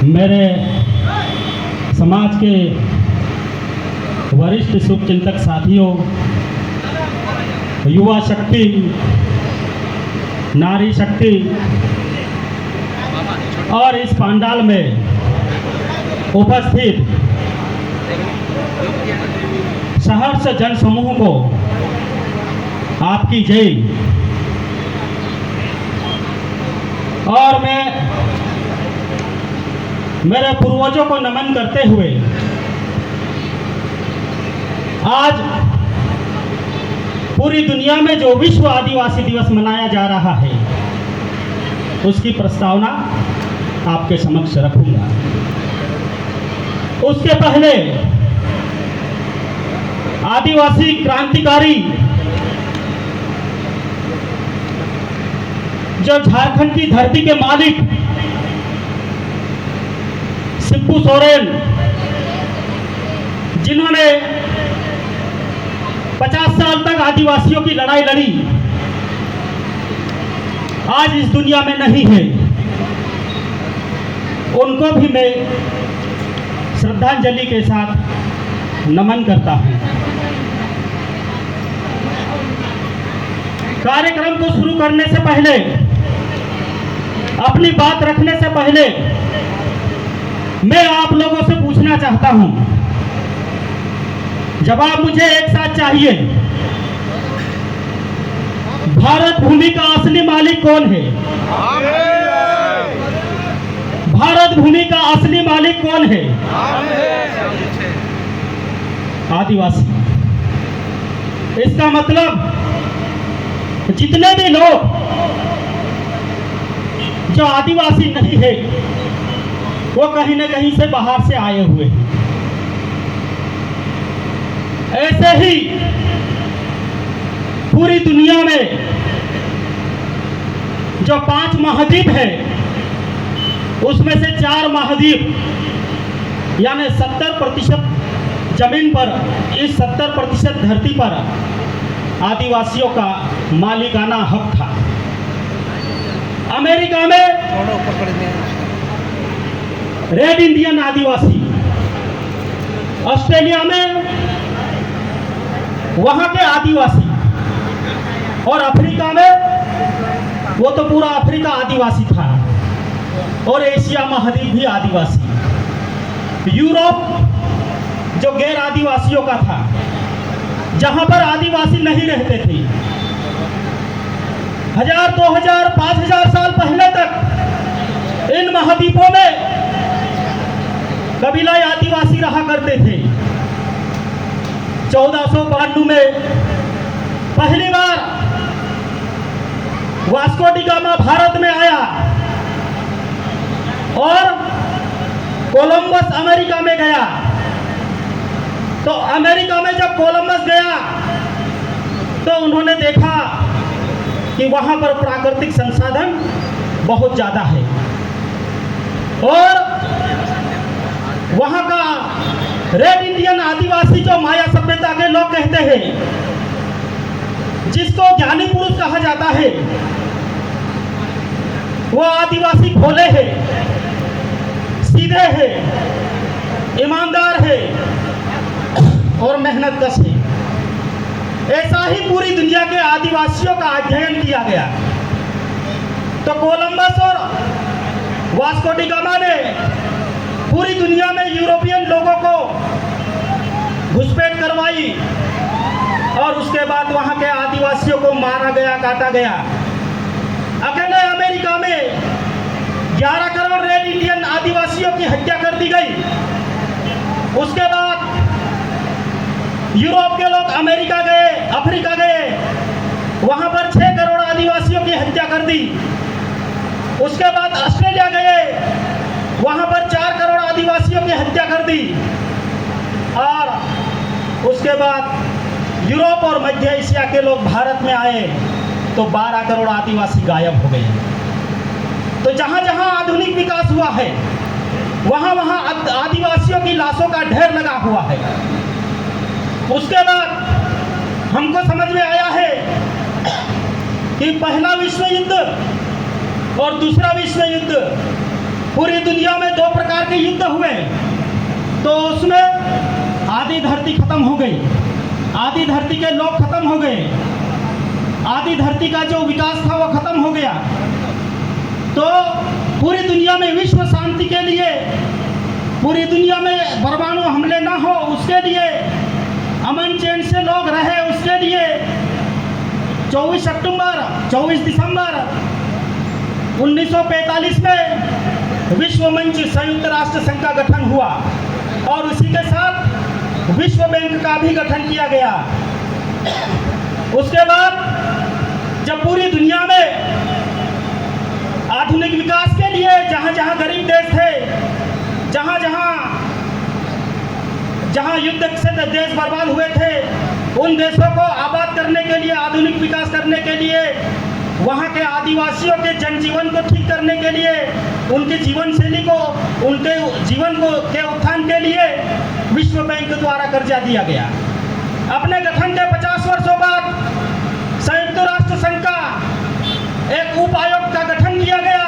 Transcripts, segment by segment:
मेरे समाज के वरिष्ठ शुभचिंतक साथियों, युवा शक्ति, नारी शक्ति और इस पंडाल में उपस्थित सहर्ष जन समूह को आपकी जय। और मैं मेरे पूर्वजों को नमन करते हुए आज पूरी दुनिया में जो विश्व आदिवासी दिवस मनाया जा रहा है उसकी प्रस्तावना आपके समक्ष रखूंगा। उसके पहले आदिवासी क्रांतिकारी जो झारखंड की धरती के मालिक शिबू सोरेन, जिन्होंने 50 साल तक आदिवासियों की लड़ाई लड़ी, आज इस दुनिया में नहीं है। उनको भी मैं श्रद्धांजलि के साथ नमन करता हूं। कार्यक्रम को शुरू करने से पहले, अपनी बात रखने से पहले मैं आप लोगों से पूछना चाहता हूं, जवाब मुझे एक साथ चाहिए। भारत भूमि का असली मालिक कौन है? भारत भूमि का असली मालिक कौन है? आदिवासी। इसका मतलब जितने भी लोग जो आदिवासी नहीं है वो कहीं न कहीं से बाहर से आए हुए हैं। ऐसे ही पूरी दुनिया में जो 5 महाद्वीप है उसमें से 4 महाद्वीप यानी 70% जमीन पर, इस 70% धरती पर आदिवासियों का मालिकाना हक था। अमेरिका में रेड इंडियन आदिवासी, ऑस्ट्रेलिया में वहां के आदिवासी, और अफ्रीका में वो तो पूरा अफ्रीका आदिवासी था, और एशिया महाद्वीप भी आदिवासी। यूरोप जो गैर आदिवासियों का था, जहां पर आदिवासी नहीं रहते थे। 1000, 2000, 5000 साल पहले तक इन महाद्वीपों में कबीला आदिवासी रहा करते थे। 1492 में पहली बार वास्को डी गामा भारत में आया और कोलंबस अमेरिका में गया। तो अमेरिका में जब कोलंबस गया तो उन्होंने देखा कि वहां पर प्राकृतिक संसाधन बहुत ज्यादा है और वहां का रेड इंडियन आदिवासी, जो माया सभ्यता के लोग कहते हैं, जिसको ज्ञानी पुरुष कहा जाता है, वो आदिवासी भोले हैं, सीधे हैं, ईमानदार है और मेहनतकश है। ऐसा ही पूरी दुनिया के आदिवासियों का अध्ययन किया गया। तो कोलंबस और वास्को डी गामा ने पूरी दुनिया में यूरोपियन लोगों को घुसपैठ करवाई और उसके बाद वहां के आदिवासियों को मारा गया, काटा गया। अकेले अमेरिका में 11 करोड़ रेड इंडियन आदिवासियों की हत्या कर दी गई। उसके बाद यूरोप के लोग अमेरिका गए, अफ्रीका गए, वहां पर 6 करोड़ आदिवासियों की हत्या कर दी। उसके बाद ऑस्ट्रेलिया गए, वहां पर 4 करोड़ आदिवासियों की हत्या कर दी। और उसके बाद यूरोप और मध्य एशिया के लोग भारत में आए तो 12 करोड़ आदिवासी गायब हो गए। तो जहां जहां आधुनिक विकास हुआ है वहां वहां आदिवासियों की लाशों का ढेर लगा हुआ है। उसके बाद हमको समझ में आया है कि पहला विश्व युद्ध और दूसरा विश्व युद्ध पूरी दुनिया में दो प्रकार के युद्ध हुए, तो उसमें आधी धरती खत्म हो गई, आधी धरती के लोग खत्म हो गए, आधी धरती का जो विकास था वो खत्म हो गया। तो पूरी दुनिया में विश्व शांति के लिए, पूरी दुनिया में परमाणु हमले ना हो उसके लिए, अमन चैन से लोग रहे उसके लिए 24 दिसंबर 1945 में विश्व मंच संयुक्त राष्ट्र संघ का गठन हुआ और उसी के साथ विश्व बैंक का भी गठन किया गया। उसके बाद जब पूरी दुनिया में आधुनिक विकास के लिए जहाँ जहाँ गरीब देश थे, जहाँ युद्ध से देश बर्बाद हुए थे, उन देशों को आबाद करने के लिए, आधुनिक विकास करने के लिए, वहाँ के आदिवासियों के जनजीवन को ठीक करने के लिए, उनके जीवन शैली को, उनके जीवन को के उत्थान के लिए विश्व बैंक द्वारा कर्जा दिया गया। अपने गठन के 50 वर्षों बाद संयुक्त राष्ट्र संघ का एक उप आयोग का गठन किया गया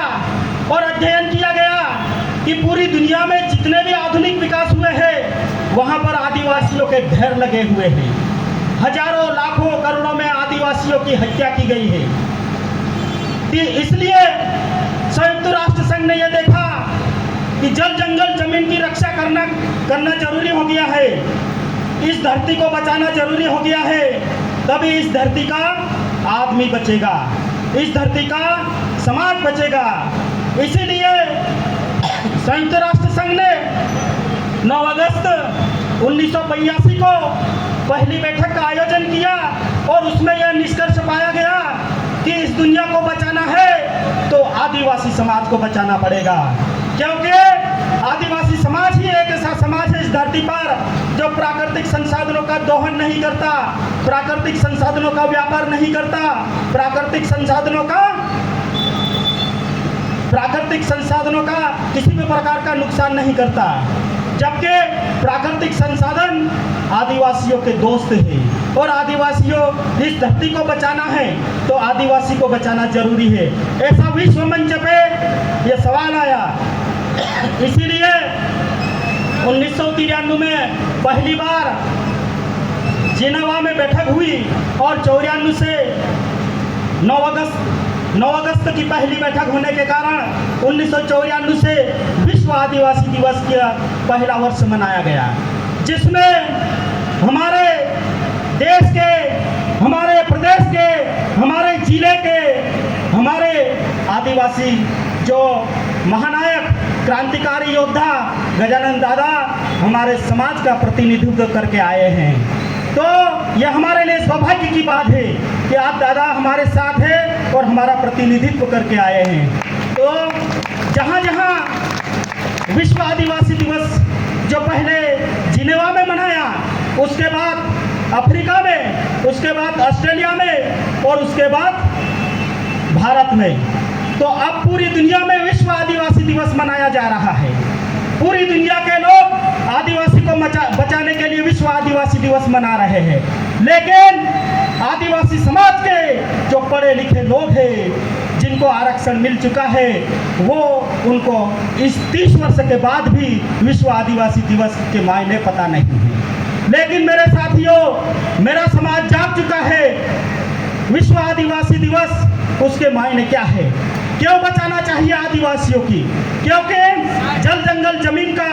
और अध्ययन किया गया कि पूरी दुनिया में जितने भी आधुनिक विकास हुए हैं वहाँ पर आदिवासियों के ढेर लगे हुए हैं। हजारों लाखों करोड़ों में आदिवासियों की हत्या की गई है। इसलिए संयुक्त राष्ट्र संघ ने यह देखा कि जल जंगल जमीन की रक्षा करना जरूरी हो गया है, इस धरती को बचाना जरूरी हो गया है, तभी इस धरती का आदमी बचेगा, इस धरती का समाज बचेगा। इसीलिए संयुक्त राष्ट्र संघ ने 9 अगस्त 1982 को पहली बैठक का आयोजन किया और उसमें यह निष्कर्ष पाया गया कि इस दुनिया को बचाना है तो आदिवासी समाज को बचाना पड़ेगा, क्योंकि आदिवासी समाज ही एक ऐसा समाज है इस धरती पर जो प्राकृतिक संसाधनों का दोहन नहीं करता, प्राकृतिक संसाधनों का व्यापार नहीं करता, प्राकृतिक संसाधनों का किसी भी प्रकार का नुकसान नहीं करता, जबकि प्राकृतिक संसाधन आदिवासियों के दोस्त हैं और आदिवासियों इस धरती को बचाना है तो आदिवासी को बचाना जरूरी है। ऐसा विश्व मंच पे यह सवाल आया। इसीलिए 1993 में पहली बार जिनेवा में बैठक हुई और 94 से 9 अगस्त की पहली बैठक होने के कारण 1994 से विश्व आदिवासी दिवस का पहला वर्ष मनाया गया, जिसमें हमारे देश के, हमारे प्रदेश के, हमारे जिले के, हमारे आदिवासी जो महानायक क्रांतिकारी योद्धा गजानन दादा हमारे समाज का प्रतिनिधित्व करके आए हैं। तो यह हमारे लिए सौभाग्य की बात है कि आप दादा हमारे साथ हैं और हमारा प्रतिनिधित्व करके आए हैं। तो जहाँ जहाँ विश्व आदिवासी दिवस जो पहले जिनेवा में मनाया, उसके बाद अफ्रीका में, उसके बाद ऑस्ट्रेलिया में और उसके बाद भारत में, तो अब पूरी दुनिया में विश्व आदिवासी दिवस मनाया जा रहा है। पूरी दुनिया के लोग आदिवासी को बचाने के लिए विश्व आदिवासी दिवस मना रहे हैं, लेकिन आदिवासी समाज के जो पढ़े लिखे लोग हैं, जिनको आरक्षण मिल चुका है, वो उनको इस 30 वर्ष के बाद भी विश्व आदिवासी दिवस के मायने पता नहीं है। लेकिन मेरे साथियों, मेरा समाज जाग चुका है विश्व आदिवासी दिवस उसके मायने क्या है, क्यों बचाना चाहिए आदिवासियों की, क्योंकि जल जंगल जमीन का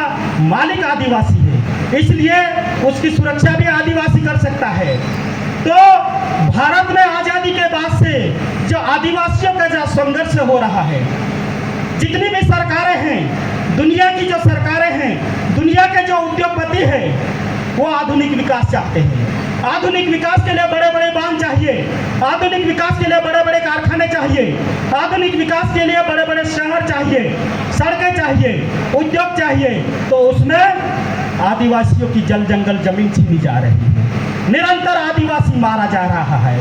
मालिक आदिवासी है, इसलिए उसकी सुरक्षा भी आदिवासी कर सकता है। तो भारत में आज़ादी के बाद से जो आदिवासियों का जो संघर्ष हो रहा है, जितनी भी सरकारें हैं, दुनिया की जो सरकारें हैं, दुनिया के जो उद्योगपति हैं, वो आधुनिक विकास चाहते हैं। आधुनिक विकास के लिए बड़े बड़े बांध चाहिए, आधुनिक विकास के लिए बड़े बड़े कारखाने चाहिए, आधुनिक विकास के लिए बड़े बड़े शहर चाहिए, सड़कें चाहिए, उद्योग चाहिए। तो उसमें आदिवासियों की जल जंगल जमीन छीनी जा रही है, निरंतर आदिवासी मारा जा रहा है।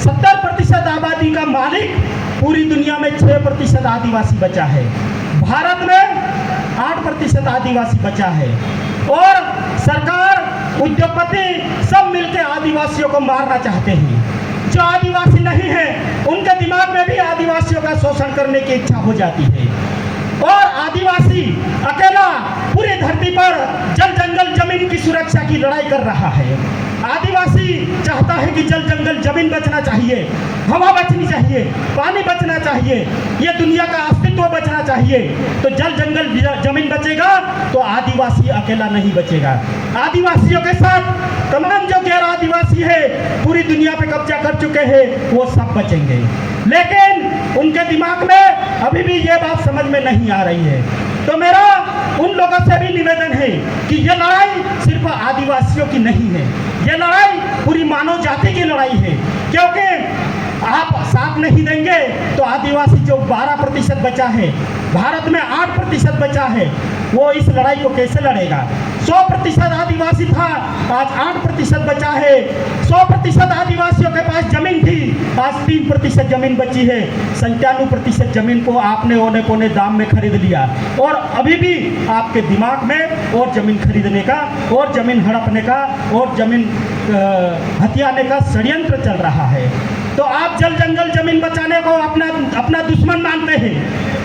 70% आबादी का मालिक पूरी दुनिया में 6% आदिवासी बचा है, भारत में 8% आदिवासी बचा है और सरकार, उद्योगपति सब मिलकर आदिवासियों को मारना चाहते हैं। जो आदिवासी नहीं है उनके दिमाग में भी आदिवासियों का शोषण करने की इच्छा हो जाती है और आदिवासी अकेला पूरी धरती पर जल जंगल जमीन की सुरक्षा की लड़ाई कर रहा है। आदिवासी चाहता है कि जल जंगल जमीन बचना चाहिए, हवा बचनी चाहिए, पानी बचना चाहिए, ये दुनिया का अस्तित्व बचना चाहिए। तो जल जंगल जमीन बचेगा तो आदिवासी अकेला नहीं बचेगा। आदिवासियों के साथ तमाम जो गैर आदिवासी है पूरी दुनिया पे कब्जा कर चुके हैं वो सब बचेंगे, लेकिन उनके दिमाग में अभी भी ये बात समझ में नहीं आ रही है। तो मेरा उन लोगों से भी निवेदन है कि ये लड़ाई सिर्फ आदिवासियों की नहीं है, ये लड़ाई पूरी मानव जाति की लड़ाई है। क्योंकि आप साथ नहीं देंगे तो आदिवासी जो 12% बचा है, भारत में 8% बचा है, वो इस लड़ाई को कैसे लड़ेगा। 100% आदिवासी था, आज 8% बचा है। 100% आदिवासियों के पास जमीन थी, आज 3% जमीन बची है। 97% जमीन को आपने औने पौने दाम में खरीद लिया और अभी भी आपके दिमाग में और जमीन खरीदने का और जमीन हड़पने का और जमीन हथियाने का षड्यंत्र चल रहा है। तो आप जल जंगल जमीन बचाने को अपना दुश्मन मानते हैं।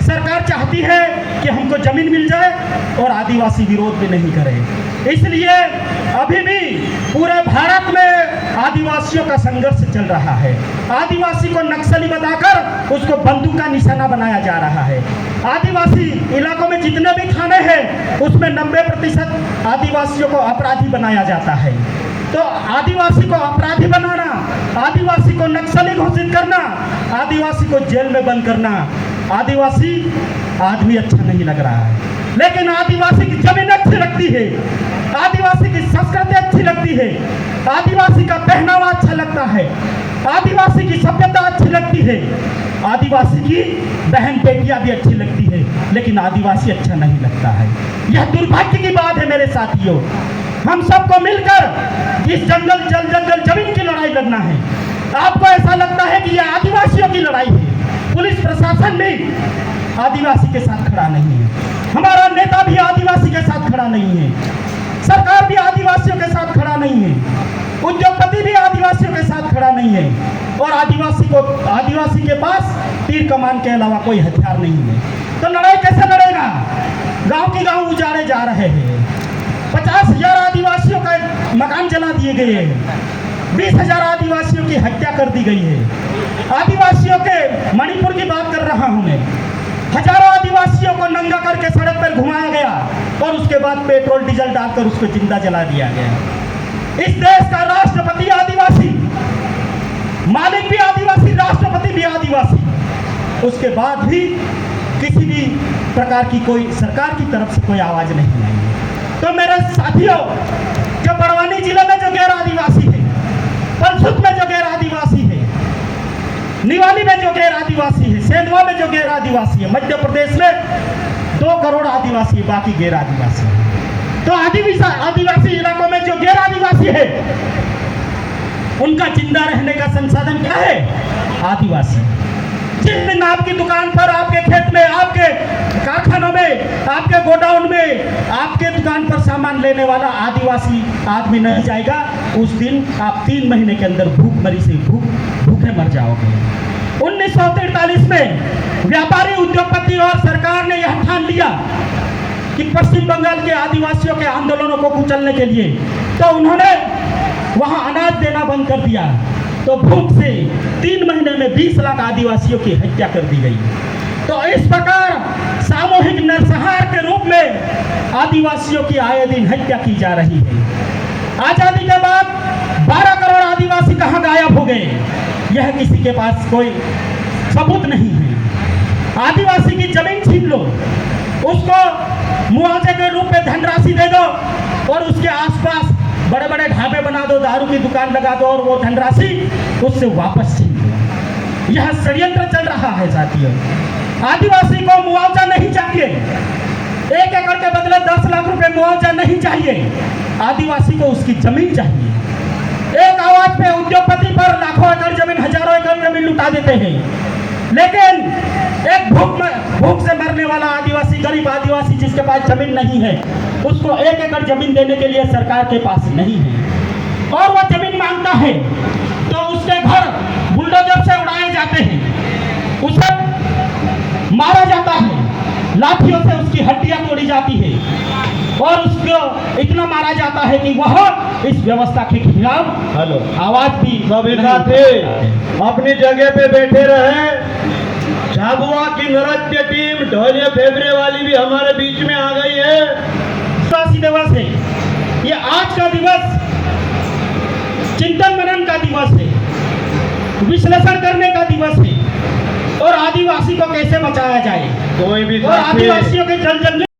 सरकार चाहती है कि हमको जमीन मिल जाए और आदिवासी विरोध भी नहीं करे। इसलिए अभी भी पूरे भारत में आदिवासियों का संघर्ष चल रहा है। आदिवासी को नक्सली बताकर उसको बंदूक का निशाना बनाया जा रहा है। आदिवासी इलाकों में जितने भी थाने हैं उसमें 90% आदिवासियों को अपराधी बनाया जाता है। तो आदिवासी को अपराधी बनाना, आदिवासी को नक्सली घोषित करना, आदिवासी को जेल में बंद करना, आदिवासी आदमी अच्छा नहीं लग रहा है। लेकिन आदिवासी की जमीन अच्छी लगती है, आदिवासी की संस्कृति अच्छी लगती है, आदिवासी का पहनावा अच्छा लगता है, आदिवासी की सभ्यता अच्छी लगती है, आदिवासी की बहन बेटियां भी अच्छी लगती है, लेकिन आदिवासी अच्छा नहीं लगता है। यह दुर्भाग्य की बात है मेरे साथियों। हम सबको मिलकर इस जल जंगल जमीन की लड़ाई लड़ना है। आपको ऐसा लगता है कि यह आदिवासियों की लड़ाई है, पुलिस प्रशासन भी आदिवासी के साथ खड़ा नहीं है, हमारा नेता भी आदिवासी के साथ खड़ा नहीं है, सरकार भी आदिवासियों के साथ खड़ा नहीं है, उद्योगपति भी आदिवासियों के साथ खड़ा नहीं है और आदिवासी के पास तीर कमान के अलावा कोई हथियार नहीं है। तो लड़ाई कैसे लड़ेगा। गांव के गांव उजाड़े जा रहे हैं, 50,000 आदिवासियों का मकान जला दिए गए हैं, 20,000 आदिवासियों की हत्या कर दी गई है। आदिवासियों के मणिपुर की बात कर रहा हूं मैं, हजारों आदिवासियों को नंगा करके सड़क पर घुमाया गया और उसके बाद पेट्रोल डीजल डालकर उसको जिंदा जला दिया गया। इस देश का राष्ट्रपति आदिवासी, मालिक भी आदिवासी, राष्ट्रपति भी आदिवासी, उसके बाद भी किसी भी प्रकार की कोई सरकार की तरफ से कोई आवाज नहीं आई। तो मेरे साथियों, जो बड़वानी जिले में जो गैर आदिवासी है, पलसुत में जो गैर आदिवासी है, निवाली में जो गैर आदिवासी है, सेंधवा में जो गैर आदिवासी है, मध्य प्रदेश में 2 करोड़ आदिवासी है, बाकी गैर आदिवासी है। तो आदिवासी इलाकों में जो गैर आदिवासी है उनका जिंदा रहने का संसाधन क्या है। आदिवासी। जिस दिन आपकी दुकान पर, आपके खेत में, आपके कारखानों में, आपके गोडाउन में, आपके दुकान पर सामान लेने वाला आदिवासी आदमी नहीं जाएगा, उस दिन आप 3 महीने के अंदर भूखमरी से भूखे मर जाओगे। 1943 में व्यापारी, उद्योगपति और सरकार ने यह ठान लिया कि पश्चिम बंगाल के आदिवासियों के आंदोलनों को कुचलने के लिए, तो उन्होंने वहां अनाज देना बंद कर दिया। तो भूख से 3 महीने में 20 लाख आदिवासियों की हत्या कर दी गई। तो इस प्रकार सामूहिक नरसंहार के रूप में आदिवासियों की आए दिन हत्या की जा रही है। आजादी के बाद 12 करोड़ आदिवासी कहां गायब हो गए, यह किसी के पास कोई सबूत नहीं है। आदिवासी की जमीन छीन लो, उसको मुआवजे के रूप में धनराशि दे दो और उसके आसपास बड़े बड़े ढाबे बना दो, दारू की दुकान लगा दो और वो धनराशि उससे वापस छीन लो। यह षड्यंत्र चल रहा है साथियों। आदिवासी को मुआवजा नहीं चाहिए, 1 एकड़ के बदले 10 लाख रुपए मुआवजा नहीं चाहिए, आदिवासी को उसकी जमीन चाहिए। एक आवाज पे उद्योगपति पर लाखों एकड़ जमीन, हजारों एकड़ जमीन लुटा देते हैं, लेकिन एक भूख से मरने वाला आदिवासी, गरीब आदिवासी जिसके पास जमीन नहीं है, उसको 1 एकड़ जमीन देने के लिए सरकार के पास नहीं है और वह जमीन मांगता है तो उसके घर बुलडोजर से उड़ाए जाते हैं, उसे मारा जाता है, लाठियों से उसकी हड्डियां तोड़ी जाती है और उसको इतना मारा जाता है कि वह इस व्यवस्था के खिलाफ हेलो आवाज भी सभी नहीं साथी उठा सकता है। अपनी जगह पे बैठे रहे। झाबुआ की नृत्य टीम ढोले फेफरे वाली भी हमारे बीच में आ गई है। आदिवासी दिवस है, ये आज का दिवस चिंतन मनन का दिवस है, विश्लेषण करने का दिवस है और आदिवासी को कैसे बचाया जाए कोई भी और साथी आदिवासियों के जल जंगल